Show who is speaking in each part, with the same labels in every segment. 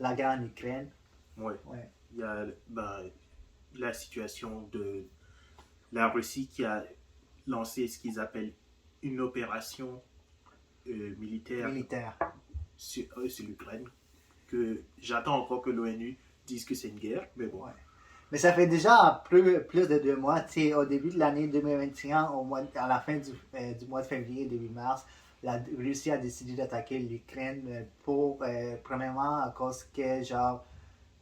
Speaker 1: la guerre en Ukraine.
Speaker 2: Ouais.
Speaker 1: Ouais.
Speaker 2: Il y a la situation de la Russie qui a lancé ce qu'ils appellent une opération militaire
Speaker 1: Militaire.
Speaker 2: sur l'Ukraine, que j'attends encore que l'ONU dise que c'est une guerre, mais bon.
Speaker 1: Ouais. Mais ça fait déjà plus de 2 mois. Au début de l'année 2021, à la fin du mois de février, début mars, la Russie a décidé d'attaquer l'Ukraine premièrement, à cause que, genre,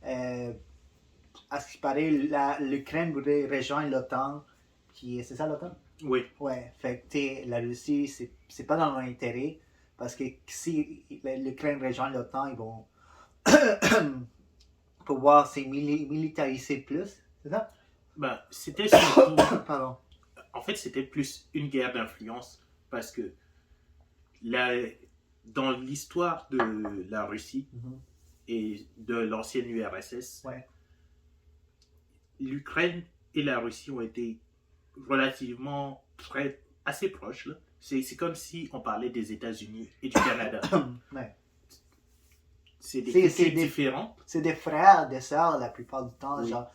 Speaker 1: à ce qui paraît, l'Ukraine voudrait rejoindre l'OTAN. C'est ça l'OTAN?
Speaker 2: Oui.
Speaker 1: Ouais, fait que la Russie, c'est pas dans leur intérêt, parce que si l'Ukraine rejoint l'OTAN, ils vont pouvoir se militariser plus, c'est ça?
Speaker 2: C'était surtout.
Speaker 1: Pardon.
Speaker 2: En fait, c'était plus une guerre d'influence parce que la, dans l'histoire de la Russie et de l'ancienne URSS,
Speaker 1: Ouais.
Speaker 2: l'Ukraine et la Russie ont été relativement assez proches. Là. C'est comme si on parlait des États-Unis et du Canada.
Speaker 1: Ouais.
Speaker 2: C'est des cultures différentes.
Speaker 1: C'est des frères, des sœurs la plupart du temps.
Speaker 2: Oui.
Speaker 1: Genre,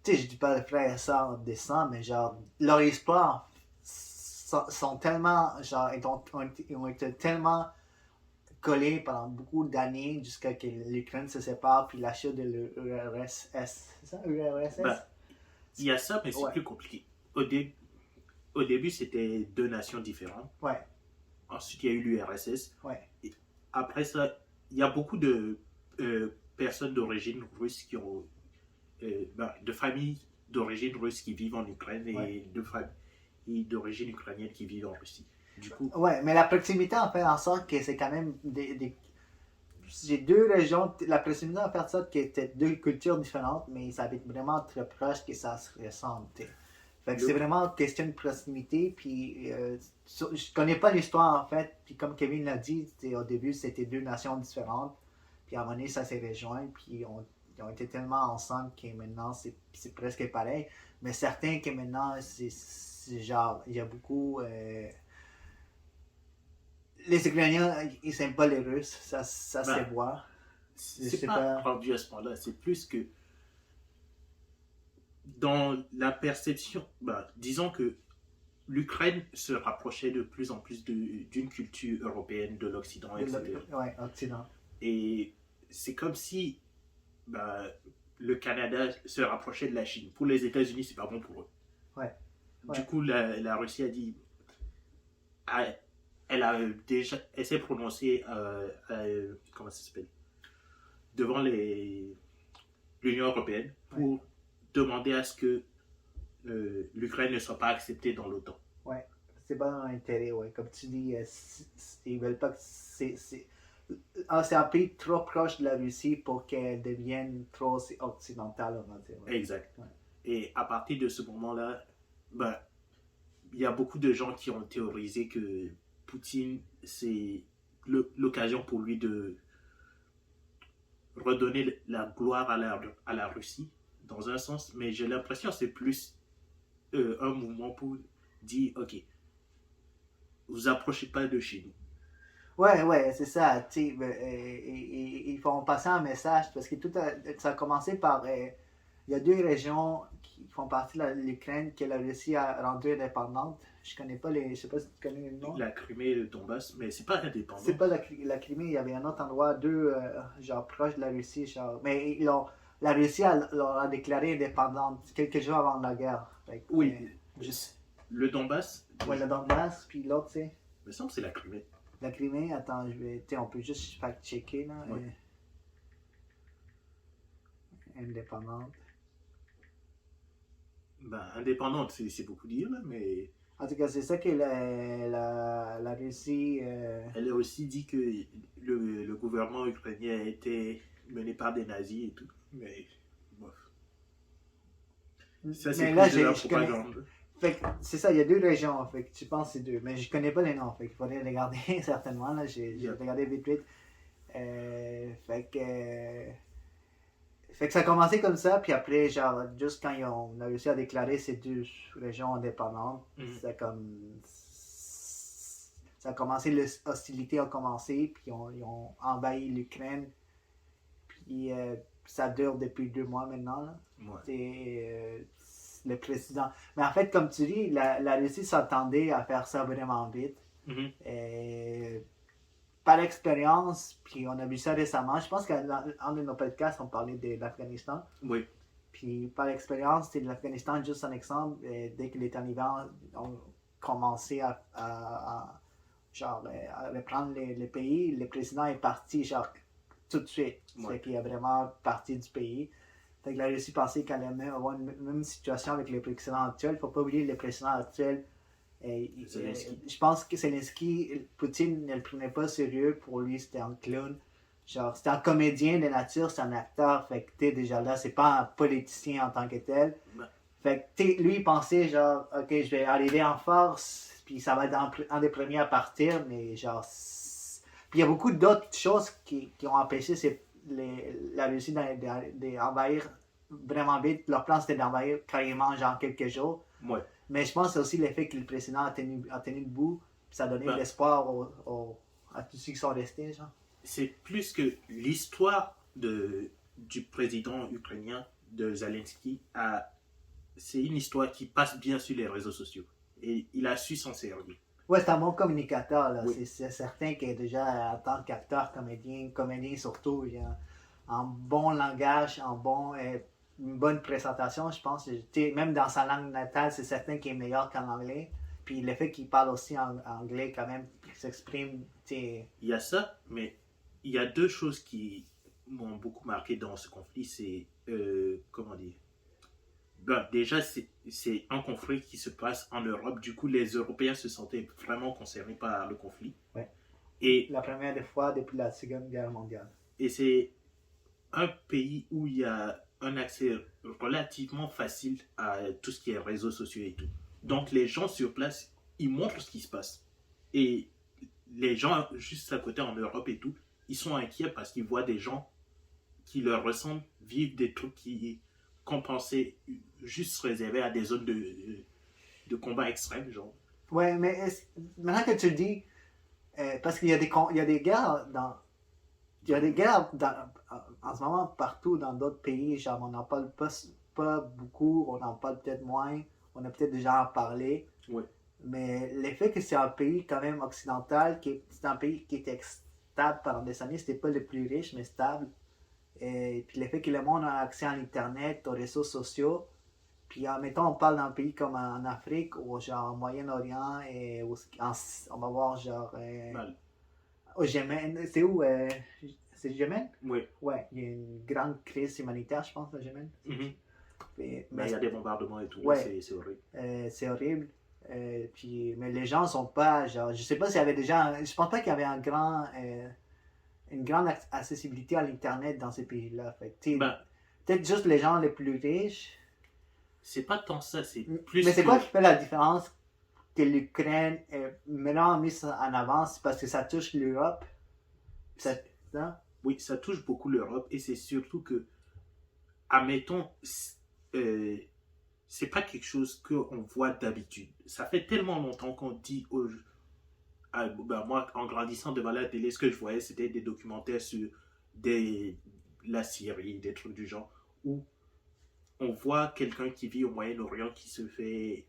Speaker 1: tu sais, je dis pas des frères et sœurs des sangs, mais genre, leur histoire sont tellement, genre, ils ont été tellement collés pendant beaucoup d'années jusqu'à ce que l'Ukraine se sépare, puis la chute de l'URSS. C'est ça, URSS?
Speaker 2: Il y a ça, mais c'est
Speaker 1: Ouais.
Speaker 2: plus compliqué. Au début, c'était deux nations différentes.
Speaker 1: Ouais.
Speaker 2: Ensuite, il y a eu l'URSS.
Speaker 1: Ouais.
Speaker 2: Et après ça, il y a beaucoup de personnes d'origine russe qui ont. De familles d'origine russe qui vivent en Ukraine et de familles d'origine ukrainienne qui vivent en Russie. Du coup.
Speaker 1: Ouais, mais la proximité en fait en sorte que c'est quand même j'ai deux régions, la proximité en fait en sorte que c'était deux cultures différentes, mais ça habitent vraiment très proche que ça se ressemble. Fait que c'est vraiment une question de proximité, puis je connais pas l'histoire en fait, puis comme Kevin l'a dit, au début c'était deux nations différentes, puis à un moment donné ça s'est rejoint, puis ils ont été tellement ensemble que maintenant c'est presque pareil, mais certains que maintenant c'est genre, il y a beaucoup... les Ukrainiens, ils s'aiment pas les Russes, ça se voit.
Speaker 2: C'est pas rendu à ce point-là, c'est plus que dans la perception, disons que l'Ukraine se rapprochait de plus en plus d'une culture européenne, de l'Occident, etc.
Speaker 1: Ouais, Occident.
Speaker 2: Et c'est comme si le Canada se rapprochait de la Chine. Pour les États-Unis, c'est pas bon pour eux.
Speaker 1: Ouais.
Speaker 2: Du coup, la Russie a dit. Elle s'est prononcée comment ça s'appelle, devant l'Union européenne pour demander à ce que l'Ukraine ne soit pas acceptée dans l'OTAN.
Speaker 1: Ouais, c'est pas dans l'intérêt, ouais. Comme tu dis, ils veulent pas que c'est un pays trop proche de la Russie pour qu'elle devienne trop occidentale, on va dire.
Speaker 2: Ouais. Exact. Ouais. Et à partir de ce moment-là, il y a beaucoup de gens qui ont théorisé que Poutine, c'est l'occasion pour lui de redonner la gloire à la Russie, dans un sens, mais j'ai l'impression que c'est plus un mouvement pour dire, ok, vous approchez pas de chez nous.
Speaker 1: Ouais, c'est ça. Ils font passer un message parce que ça a commencé par. Il y a deux régions qui font partie de l'Ukraine que la Russie a rendu indépendante. Je connais pas je sais pas si tu connais le nom.
Speaker 2: La Crimée et le Donbass, mais c'est pas indépendant.
Speaker 1: C'est pas la Crimée, il y avait un autre endroit, genre proche de la Russie, genre. Mais la Russie leur a déclaré indépendante quelques jours avant la guerre.
Speaker 2: Oui, le Donbass.
Speaker 1: Ouais, le Donbass, puis l'autre, c'est.
Speaker 2: Il me semble que c'est la Crimée.
Speaker 1: La Crimée, attends, on peut juste fact-checker, là.
Speaker 2: Oui.
Speaker 1: Indépendante.
Speaker 2: Indépendante, c'est beaucoup dire, là, mais.
Speaker 1: En tout cas, c'est ça que la Russie.
Speaker 2: Elle a aussi dit que le gouvernement ukrainien a été mené par des nazis et tout. Mais bof. Ça, c'est plus de la propagande.
Speaker 1: C'est ça, il y a deux régions, fait tu penses c'est deux, mais je connais pas les noms, fait qu'il faudrait regarder certainement, là, j'ai regardé vite vite. Fait que ça a commencé comme ça, puis après, genre, juste quand on a réussi à déclarer ces deux régions indépendantes, ça a commencé, les hostilités ont commencé, puis ils ont envahi l'Ukraine, puis ça dure depuis 2 mois maintenant. Là.
Speaker 2: Ouais.
Speaker 1: C'est le président. Mais en fait, comme tu dis, la Russie s'attendait à faire ça vraiment vite.
Speaker 2: Mhm.
Speaker 1: Et par expérience, puis on a vu ça récemment, je pense qu'un de nos podcasts, on parlait de l'Afghanistan.
Speaker 2: Oui.
Speaker 1: Puis par expérience, c'est l'Afghanistan, juste un exemple, dès que les talibans ont commencé genre, à reprendre le pays, le président est parti genre, tout de suite.
Speaker 2: Ouais.
Speaker 1: Fait qu'il est vraiment parti du pays. Fait que la Russie pensait qu'elle allait même avoir une même situation avec le président actuel. Il ne faut pas oublier le président actuel. Je pense que Zelensky, Poutine ne le prenait pas sérieux. Pour lui, c'était un clown. Genre, c'était un comédien de nature, c'est un acteur. Fait que t'es déjà là, c'est pas un politicien en tant que tel. Fait que lui, il pensait genre, ok, je vais arriver en force, puis ça va être un des premiers à partir, mais genre. Puis il y a beaucoup d'autres choses qui ont empêché la Russie d'envahir vraiment vite. Leur plan, c'était d'envahir carrément, genre, quelques jours.
Speaker 2: Ouais.
Speaker 1: Mais je pense que c'est aussi l'effet que le président a tenu debout, puis ça a donné de l'espoir à tous ceux qui sont restés, genre.
Speaker 2: C'est plus que l'histoire du président ukrainien, de Zelensky, c'est une histoire qui passe bien sur les réseaux sociaux. Et il a su s'en servir.
Speaker 1: Ouais, c'est un bon communicateur. Là.
Speaker 2: Oui.
Speaker 1: C'est certain que déjà, en tant qu'acteur, comédien surtout, il a un bon langage, une bonne présentation, je pense. Même dans sa langue natale, c'est certain qu'il est meilleur qu'en anglais. Puis le fait qu'il parle aussi en anglais, quand même, qu'il s'exprime. Il
Speaker 2: y a ça, mais il y a deux choses qui m'ont beaucoup marqué dans ce conflit. C'est, comment dire, déjà, c'est un conflit qui se passe en Europe. Du coup, les Européens se sentaient vraiment concernés par le conflit.
Speaker 1: Ouais.
Speaker 2: Et
Speaker 1: la première des fois depuis la Seconde Guerre mondiale.
Speaker 2: Et c'est un pays où il y a un accès relativement facile à tout ce qui est réseaux sociaux et tout. Donc, les gens sur place, ils montrent ce qui se passe. Et les gens juste à côté en Europe et tout, ils sont inquiets parce qu'ils voient des gens qui leur ressemblent vivre des trucs qu'on pensait juste réservés à des zones de combat extrême, genre.
Speaker 1: Ouais, mais maintenant que tu le dis, parce qu'il y a des guerres il y a des guerres en ce moment partout dans d'autres pays, genre on n'en parle pas beaucoup, on en parle peut-être moins, on a peut-être déjà en parlé.
Speaker 2: Oui.
Speaker 1: Mais l'effet que c'est un pays quand même occidental, c'est un pays qui était stable pendant des années, c'était pas le plus riche, mais stable. Et puis l'effet que le monde a accès à Internet, aux réseaux sociaux. Puis mettons, on parle d'un pays comme en Afrique, ou genre au Moyen-Orient, et on va voir genre au Yémen. C'est où c'est le Yémen?
Speaker 2: Oui.
Speaker 1: Ouais, il y a une grande crise humanitaire, je pense, au Yémen.
Speaker 2: Mm-hmm.
Speaker 1: Mais
Speaker 2: il y a des bombardements et tout,
Speaker 1: ouais,
Speaker 2: c'est horrible.
Speaker 1: C'est horrible. Mais les gens sont pas, genre, je sais pas s'il y avait déjà, je pense pas qu'il y avait une grande accessibilité à l'internet dans ces pays-là. Peut-être juste les gens les plus riches.
Speaker 2: C'est pas tant ça, c'est plus.
Speaker 1: Mais c'est quoi qui fait la différence que l'Ukraine est maintenant mise en avant? C'est parce que ça touche l'Europe.
Speaker 2: Oui, ça touche beaucoup l'Europe et c'est surtout que, admettons, c'est pas quelque chose qu'on voit d'habitude. Ça fait tellement longtemps qu'on dit moi, en grandissant devant la télé, ce que je voyais, c'était des documentaires sur la Syrie, des trucs du genre, où on voit quelqu'un qui vit au Moyen-Orient qui se fait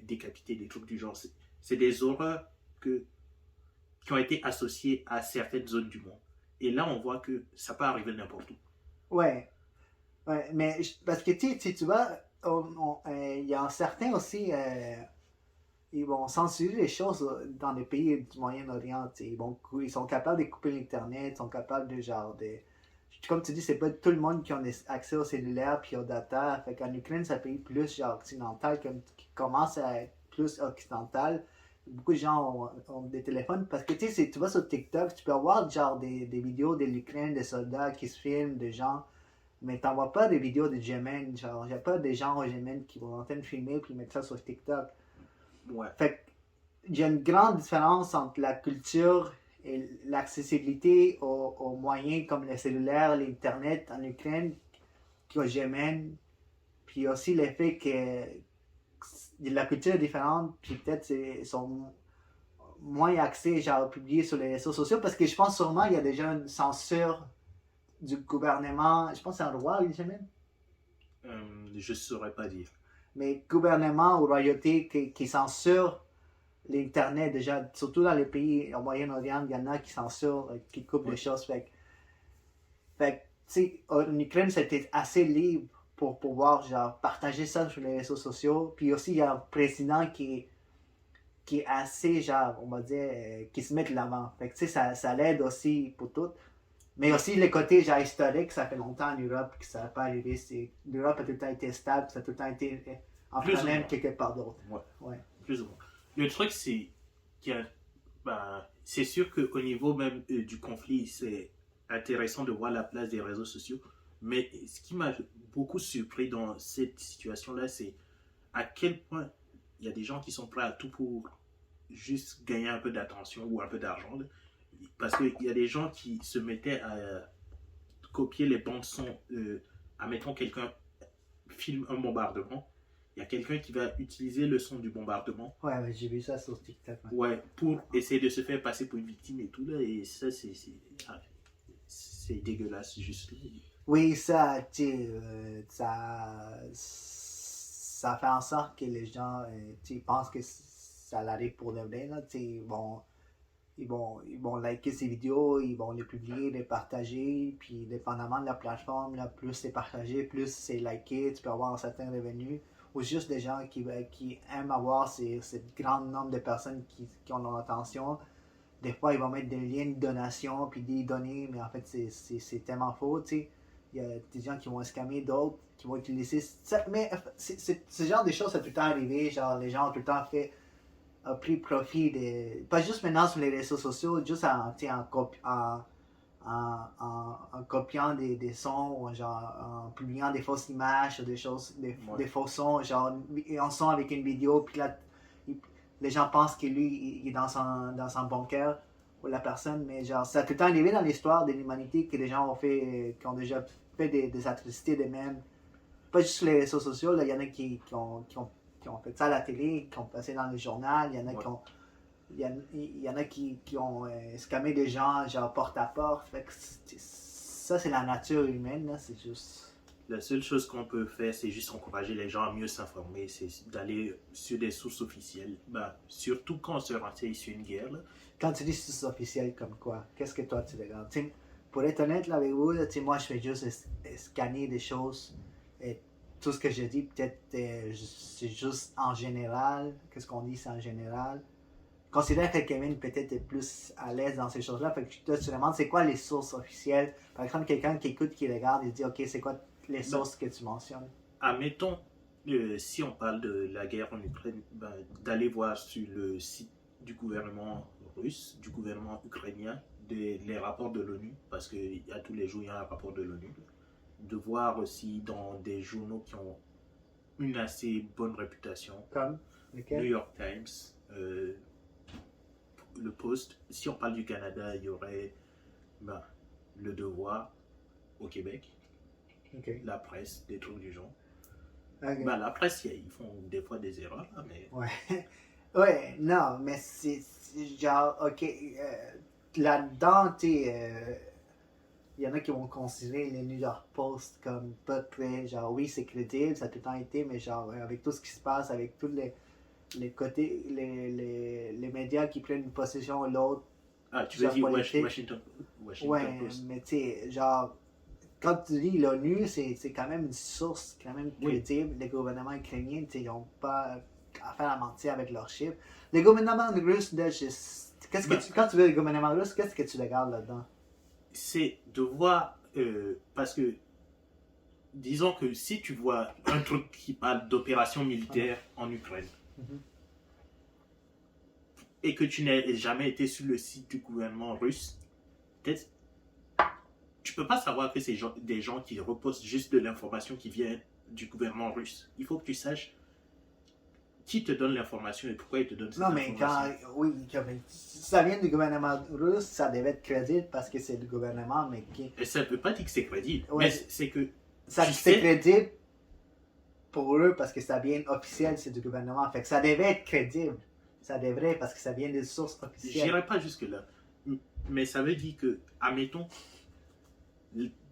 Speaker 2: décapiter, des trucs du genre. C'est des horreurs qui ont été associées à certaines zones du monde. Et là, on voit que ça peut arriver n'importe où.
Speaker 1: Ouais, mais parce que tu vois, il y a certains aussi, ils vont censurer les choses dans les pays du Moyen-Orient. Ils sont capables de couper l'Internet, ils sont capables comme tu dis, c'est pas tout le monde qui a accès au cellulaire puis au data. Fait qu'en Ukraine, c'est un pays plus genre occidental, qui commence à être plus occidental. Beaucoup de gens ont des téléphones parce que tu vas sur TikTok, tu peux avoir genre des vidéos de l'Ukraine, des soldats qui se filment, des gens, mais t'en vois pas des vidéos du Yémen. Genre, y a pas des gens au Yémen qui vont en train de filmer puis mettre ça sur TikTok.
Speaker 2: Ouais.
Speaker 1: Fait qu'il y a une grande différence entre la culture et l'accessibilité aux moyens comme le cellulaire, l'Internet en Ukraine, qu'au Yémen. Puis aussi le fait que la culture est différente, puis peut-être ils sont moins axés, genre, publiés sur les réseaux sociaux, parce que je pense sûrement qu'il y a déjà une censure du gouvernement, je pense que c'est un roi, Benjamin,
Speaker 2: Je saurais pas dire.
Speaker 1: mais gouvernement ou royauté qui censure l'Internet déjà, surtout dans les pays au Moyen-Orient, il y en a qui censurent, qui coupent des choses. Fait que, tu sais, en Ukraine, c'était assez libre pour pouvoir genre, partager ça sur les réseaux sociaux. Puis aussi, il y a un président qui est assez, genre, on va dire, qui se met de l'avant. Fait que, tu sais, ça l'aide aussi pour tout. Mais aussi, le côté, genre, historique, ça fait longtemps en Europe que ça n'a pas arrivé. L'Europe a tout le temps été stable, ça a tout le temps été en
Speaker 2: Plus ou
Speaker 1: problème
Speaker 2: moins.
Speaker 1: quelque part d'autre.
Speaker 2: Ouais,
Speaker 1: Ouais.
Speaker 2: plus ou moins. Le truc, c'est qu'il y a, ben, c'est sûr qu'au niveau même du conflit, c'est intéressant de voir la place des réseaux sociaux. Mais ce qui m'a beaucoup surpris dans cette situation-là, c'est à quel point il y a des gens qui sont prêts à tout pour juste gagner un peu d'attention ou un peu d'argent. Parce qu'il y a des gens qui se mettaient à copier les bandes son. Admettons, quelqu'un filme un bombardement. Il y a quelqu'un qui va utiliser le son du bombardement.
Speaker 1: Ouais, mais j'ai vu ça sur TikTok.
Speaker 2: Ouais, pour essayer de se faire passer pour une victime et tout là. Et ça, c'est dégueulasse, juste.
Speaker 1: Oui, ça, tu sais, ça fait en sorte que les gens, tu sais, pensent que ça arrive pour de vrai, là, tu sais, ils vont liker ces vidéos, ils vont les publier, les partager, puis dépendamment de la plateforme, là, plus c'est partagé, plus c'est liké, tu peux avoir un certain revenu, ou juste des gens qui aiment avoir ce grand nombre de personnes qui ont leur attention. Des fois, ils vont mettre des liens de donation, puis des données, mais en fait, c'est tellement faux, tu sais. Il y a des gens qui vont scammer d'autres, qui vont utiliser. Mais ce genre de choses, ça a tout le temps arrivé. Genre, les gens ont tout le temps pris profit de. Pas juste maintenant sur les réseaux sociaux, juste en copiant des sons, ou genre, en publiant des fausses images, des choses, des faux sons, genre, un son avec une vidéo, puis là, les gens pensent que lui, il est dans son bunker, ou la personne, mais genre, ça a tout le temps arrivé dans l'histoire de l'humanité que des gens qui ont déjà fait des atrocités de même. Pas juste sur les réseaux sociaux, il y en a qui ont fait ça à la télé, qui ont passé dans le journal, il y en a il y en a qui ont scammé des gens, genre porte à porte. Fait que ça, c'est la nature humaine, là, c'est juste.
Speaker 2: La seule chose qu'on peut faire, c'est juste encourager les gens à mieux s'informer, c'est d'aller sur des sources officielles. Ben, surtout quand on se renseigne sur une guerre. Là.
Speaker 1: Quand tu dis source officielle comme quoi, qu'est-ce que toi tu regardes? T'sais, pour être honnête là, avec vous, là, moi je fais juste scanner des choses. Et tout ce que je dis, peut-être c'est juste en général. Qu'est-ce qu'on dit, c'est en général. Je considère que Kevin peut-être est plus à l'aise dans ces choses-là. Fait que toi, tu te demandes c'est quoi les sources officielles. Par exemple, quelqu'un qui écoute, qui regarde, il dit ok, c'est quoi les sources que tu mentionnes?
Speaker 2: Admettons, si on parle de la guerre en Ukraine, ben, d'aller voir sur le site du gouvernement russe, du gouvernement ukrainien, les rapports de l'ONU, parce qu'il y a tous les jours, il y a un rapport de l'ONU, de voir aussi dans des journaux qui ont une assez bonne réputation,
Speaker 1: Comme
Speaker 2: New York Times, le Post. Si on parle du Canada, il y aurait ben, le Devoir au Québec, la presse, des trucs du genre.
Speaker 1: Okay.
Speaker 2: Ben, la presse, ils font des fois des erreurs, là, mais...
Speaker 1: Ouais. Ouais, non, mais c'est genre, ok, là-dedans, tu il y en a qui vont considérer les New York Post comme pas très, genre, oui, c'est crédible, ça a tout le temps été, mais genre, avec tout ce qui se passe, avec tous les côtés, les médias qui prennent une position ou l'autre.
Speaker 2: Ah, tu veux dire Washington
Speaker 1: Ouais,
Speaker 2: Post.
Speaker 1: mais tu sais, genre, quand tu dis l'ONU, c'est quand même une source quand même crédible. Les gouvernements ukrainiens, ils n'ont pas affaire à mentir avec leurs chiffres. Les gouvernements russes, quand tu veux les gouvernements russes, qu'est-ce que tu regardes là-dedans?
Speaker 2: C'est de voir, parce que, disons que si tu vois un truc qui parle d'opération militaire en Ukraine, et que tu n'as jamais été sur le site du gouvernement russe, peut-être tu peux pas savoir que c'est des gens qui repostent juste de l'information qui vient du gouvernement russe. Il faut que tu saches qui te donne l'information et pourquoi il te donne cette information.
Speaker 1: Non, mais si ça vient du gouvernement russe, ça devait être crédible parce que c'est le gouvernement, mais qui.
Speaker 2: Et ça ne veut pas dire que c'est crédible,
Speaker 1: Ouais.
Speaker 2: mais c'est que.
Speaker 1: C'est crédible pour eux parce que ça vient officiel, c'est du gouvernement. Fait que ça devait être crédible. Ça devrait parce que ça vient des sources officielles.
Speaker 2: J'irai pas jusque-là. Mais ça veut dire que, admettons,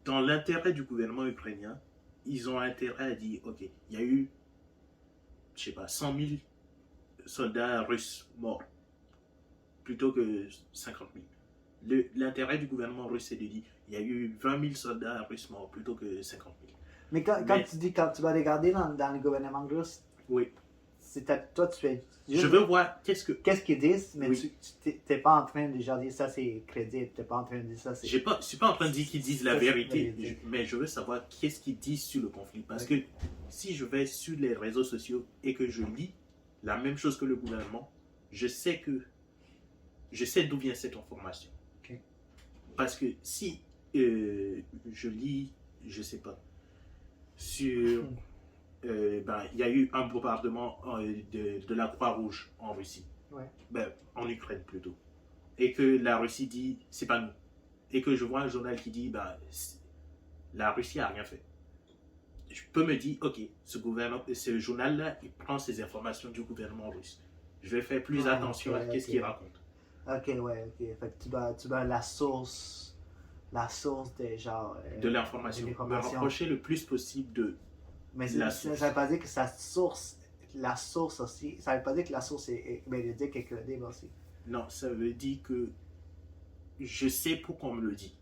Speaker 2: dans l'intérêt du gouvernement ukrainien, ils ont intérêt à dire, ok, il y a eu, je sais pas, 100 000 soldats russes morts, plutôt que 50 000. L'intérêt du gouvernement russe, c'est de dire, il y a eu 20 000 soldats russes morts, plutôt que 50 000.
Speaker 1: Mais quand tu vas regarder dans le gouvernement russe,
Speaker 2: Oui.
Speaker 1: Toi, tu fais juste
Speaker 2: Je veux voir
Speaker 1: qu'est-ce qu'ils disent, mais
Speaker 2: Oui.
Speaker 1: tu n'es pas en train de genre dire ça c'est crédible, tu n'es pas en train de dire ça c'est...
Speaker 2: Je ne suis pas en train de dire qu'ils disent la
Speaker 1: Ça, c'est
Speaker 2: vérité,
Speaker 1: véridique.
Speaker 2: mais je veux savoir qu'est-ce qu'ils disent sur le conflit. Parce que si je vais sur les réseaux sociaux et que je lis la même chose que le gouvernement, je sais d'où vient cette information.
Speaker 1: Ok.
Speaker 2: Parce que si je lis, je sais pas, sur... il y a eu un bombardement de la Croix-Rouge en Russie.
Speaker 1: Ouais.
Speaker 2: En Ukraine plutôt. Et que la Russie dit, c'est pas nous. Et que je vois un journal qui dit, la Russie a rien fait. Je peux me dire, ok, ce journal-là, il prend ses informations du gouvernement russe. Je vais faire plus attention à ce qu'il raconte.
Speaker 1: Ok, ouais, ok. Fait que tu dois la source de genre...
Speaker 2: De l'information. Me rapprocher le plus possible de
Speaker 1: Mais
Speaker 2: la
Speaker 1: ça
Speaker 2: source.
Speaker 1: veut pas dire que la source aussi, ça veut pas dire que la source est véridique et crédible aussi.
Speaker 2: Non, ça veut dire que je sais pourquoi on me le dit.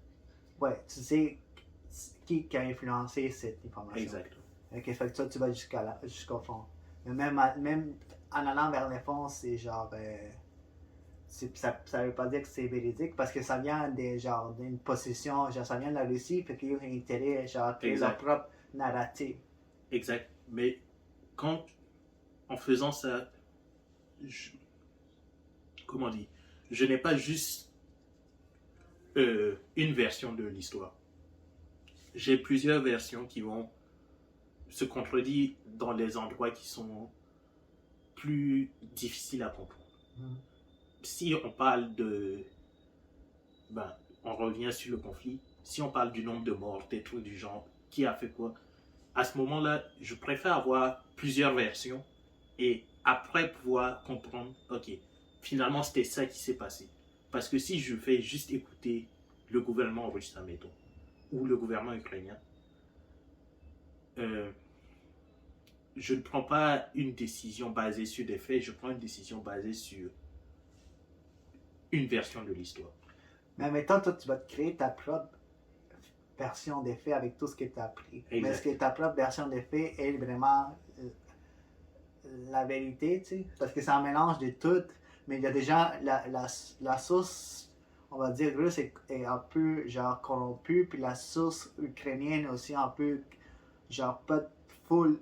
Speaker 1: Ouais, tu sais qui a influencé cette information.
Speaker 2: Exactement.
Speaker 1: Ok, fait que toi, tu vas jusqu'au fond. Mais même en allant vers le fond, c'est genre... ça veut pas dire que c'est véridique parce que ça vient d'une possession, genre ça vient de la Russie, fait qu'ils ont intérêt à créer leur propre narrative.
Speaker 2: Exact. Mais en faisant ça, comment dire, je n'ai pas juste une version de l'histoire. J'ai plusieurs versions qui vont se contredire dans les endroits qui sont plus difficiles à comprendre. Si on parle on revient sur le conflit, si on parle du nombre de morts, des trucs du genre, qui a fait quoi, à ce moment-là, je préfère avoir plusieurs versions et après pouvoir comprendre, ok, finalement c'était ça qui s'est passé. Parce que si je fais juste écouter le gouvernement russe, admettons, ou le gouvernement ukrainien, je ne prends pas une décision basée sur des faits, je prends une décision basée sur une version de l'histoire.
Speaker 1: Mais maintenant, toi, tu vas te créer ta propre version des faits avec tout ce que tu as appris.
Speaker 2: Exact.
Speaker 1: Mais est-ce que ta propre version des faits est vraiment la vérité, tu sais? Parce que c'est un mélange de tout, mais il y a déjà la source, on va dire, russe est un peu genre corrompue, puis la source ukrainienne aussi un peu genre pas full.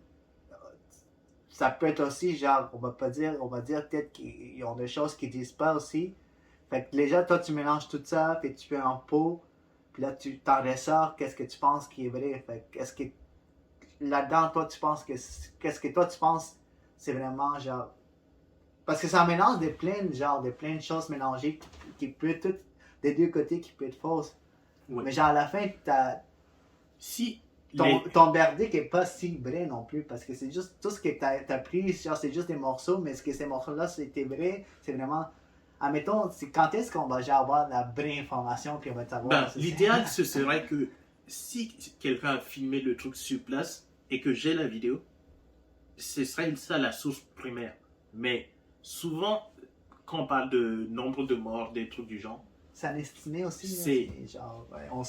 Speaker 1: Ça peut être aussi genre, on va dire peut-être qu'ils ont des choses qu'ils disent pas aussi. Fait que déjà, toi, tu mélanges tout ça, puis tu fais un pot, puis là, tu t'en ressors, qu'est-ce que tu penses qui est vrai. Fait que, est-ce que là-dedans, toi, tu penses qu'est-ce que toi, tu penses, c'est vraiment genre. Parce que c'est un mélange de plein de choses mélangées qui peut être toutes des deux côtés qui peut être fausses.
Speaker 2: Ouais.
Speaker 1: Mais genre, à la fin,
Speaker 2: Si
Speaker 1: ton verdict est pas si vrai non plus, parce que c'est juste tout ce que t'as pris, genre, c'est juste des morceaux, mais est-ce que ces morceaux-là, c'était vrai, c'est vraiment. Admettons, quand est-ce qu'on va genre avoir la vraie information puis on va savoir.
Speaker 2: L'idéal, ce serait que si quelqu'un a filmé le truc sur place et que j'ai la vidéo, ce serait ça la source primaire. Mais souvent, quand on parle de nombre de morts, des trucs du genre,
Speaker 1: c'est un estimé aussi.
Speaker 2: C'est
Speaker 1: genre, ouais, on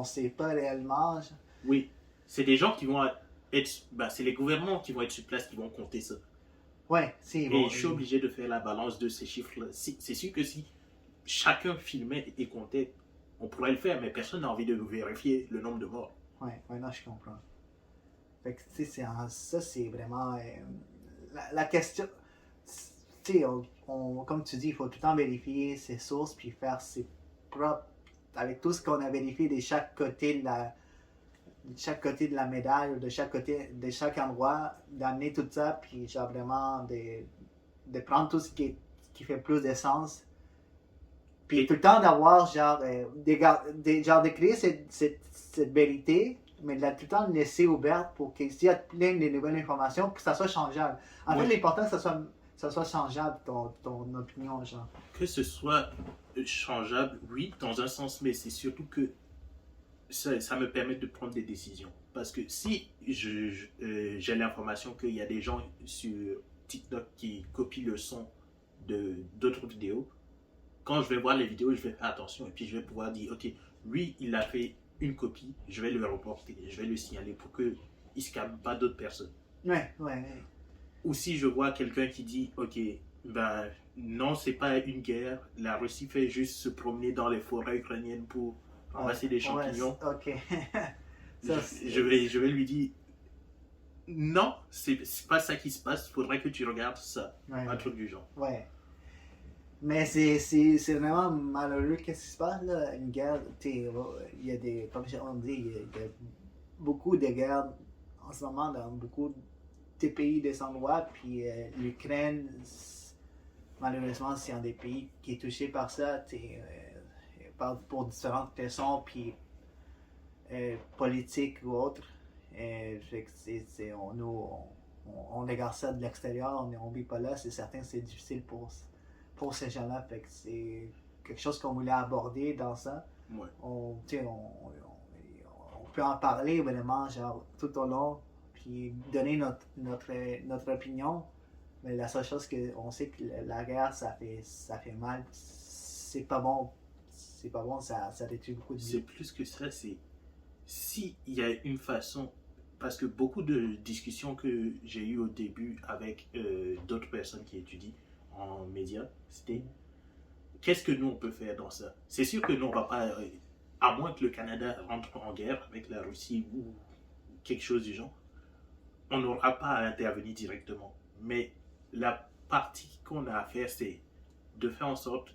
Speaker 1: sait pas réellement. Genre.
Speaker 2: Oui, c'est des gens qui vont être. C'est les gouvernements qui vont être sur place qui vont compter ça.
Speaker 1: Ouais, c'est
Speaker 2: Et
Speaker 1: bon.
Speaker 2: je suis obligé de faire la balance de ces chiffres-là. C'est sûr que si chacun filmait et comptait, on pourrait le faire, mais personne n'a envie de vérifier le nombre de morts.
Speaker 1: Ouais, non, je comprends. Fait que, tu sais, ça, c'est vraiment. La question. Tu sais, comme tu dis, il faut tout le temps vérifier ses sources puis faire ses propres. Avec tout ce qu'on a vérifié de chaque côté de la médaille ou de chaque endroit, d'amener tout ça, puis genre vraiment de prendre tout ce qui fait plus de sens. Puis tout le temps d'avoir genre, de créer cette vérité, mais de tout le temps laisser ouverte pour qu'il y ait plein de nouvelles informations, pour que ça soit changeable. En fait, l'important, c'est que ça soit changeable, ton opinion, genre.
Speaker 2: Que ce soit changeable, oui, dans un sens, mais c'est surtout que ça me permet de prendre des décisions. Parce que si j'ai l'information qu'il y a des gens sur TikTok qui copient le son d'autres vidéos, quand je vais voir les vidéos, je vais faire attention et puis je vais pouvoir dire, ok, lui, il a fait une copie, je vais le reporter, je vais le signaler pour qu'il ne scame pas d'autres personnes.
Speaker 1: Ouais.
Speaker 2: Ou si je vois quelqu'un qui dit, ok, ben non, c'est pas une guerre, la Russie fait juste se promener dans les forêts ukrainiennes pour ramasser des champignons.
Speaker 1: Ok.
Speaker 2: Je vais lui dire, non, c'est pas ça qui se passe, faudrait que tu regardes ça, un truc du genre.
Speaker 1: Ouais. Mais c'est vraiment malheureux qu'est-ce qui se passe là, une guerre, il y a des, comme on dit, il y a beaucoup de guerres en ce moment dans beaucoup de pays des endroits, puis l'Ukraine, malheureusement, c'est un des pays qui est touché par ça, pour différentes raisons, puis politiques ou autres. Fait que on regarde ça de l'extérieur, on vit pas là, c'est certain que c'est difficile pour ces gens-là. Fait que c'est quelque chose qu'on voulait aborder dans ça.
Speaker 2: Ouais.
Speaker 1: On peut en parler vraiment genre, tout au long, puis donner notre opinion. Mais la seule chose qu'on sait que la guerre, ça fait mal. C'est pas bon, ça détruit beaucoup de
Speaker 2: C'est
Speaker 1: vie.
Speaker 2: plus que ça, c'est s'il y a une façon, parce que beaucoup de discussions que j'ai eues au début avec d'autres personnes qui étudient en médias, c'était qu'est-ce que nous on peut faire dans ça? C'est sûr que nous on va pas, à moins que le Canada rentre en guerre avec la Russie ou quelque chose du genre, on n'aura pas à intervenir directement. Mais la partie qu'on a à faire, c'est de faire en sorte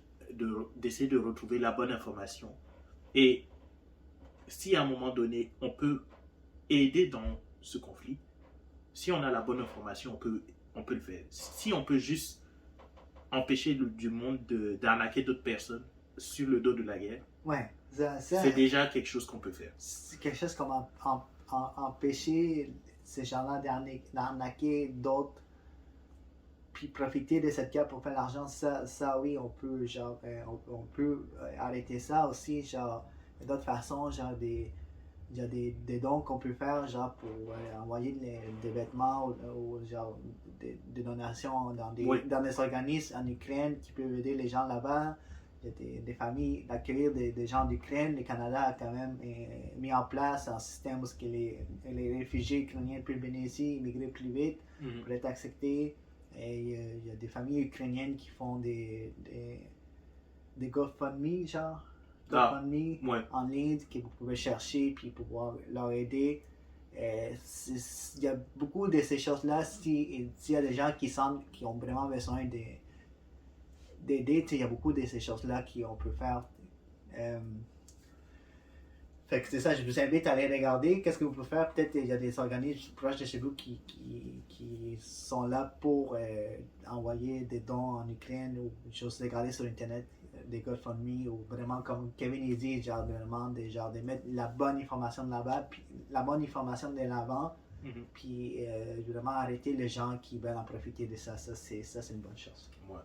Speaker 2: d'essayer de retrouver la bonne information. Et si à un moment donné, on peut aider dans ce conflit, si on a la bonne information, on peut le faire. Si on peut juste empêcher du monde d'arnaquer d'autres personnes sur le dos de la guerre,
Speaker 1: Ouais,
Speaker 2: c'est déjà quelque chose qu'on peut faire.
Speaker 1: c'est quelque chose comme empêcher ces gens-là d'arnaquer d'autres, puis profiter de cette guerre pour faire l'argent. Ça oui, on peut, genre, on peut arrêter ça aussi. Genre, il y a d'autres façons, genre il y a des dons qu'on peut faire, genre pour envoyer des vêtements ou genre des donations
Speaker 2: Oui.
Speaker 1: dans des organismes en Ukraine qui peuvent aider les gens là-bas. Il y a des familles, d'accueillir des gens d'Ukraine. Le Canada a quand même mis en place un système où les réfugiés ukrainiens peuvent bénéficier, immigrer plus vite pour être acceptés. Et il y a des familles ukrainiennes qui font des GoFundMe, genre. GoFundMe en ligne que vous pouvez chercher puis pouvoir leur aider. Il y a beaucoup de ces choses-là. S'il y a des gens qui ont vraiment besoin d'aider, il y a beaucoup de ces choses-là qu'on peut faire. Fait que c'est ça, je vous invite à aller regarder qu'est-ce que vous pouvez faire. Peut-être il y a des organismes proches de chez vous qui sont là pour envoyer des dons en Ukraine ou juste regarder sur Internet des GoFundMe ou vraiment comme Kevin dit, genre vraiment de mettre la bonne information de là-bas, puis la bonne information de l'avant, puis vraiment arrêter les gens qui veulent en profiter de ça. Ça, c'est une bonne chose.
Speaker 2: Ouais.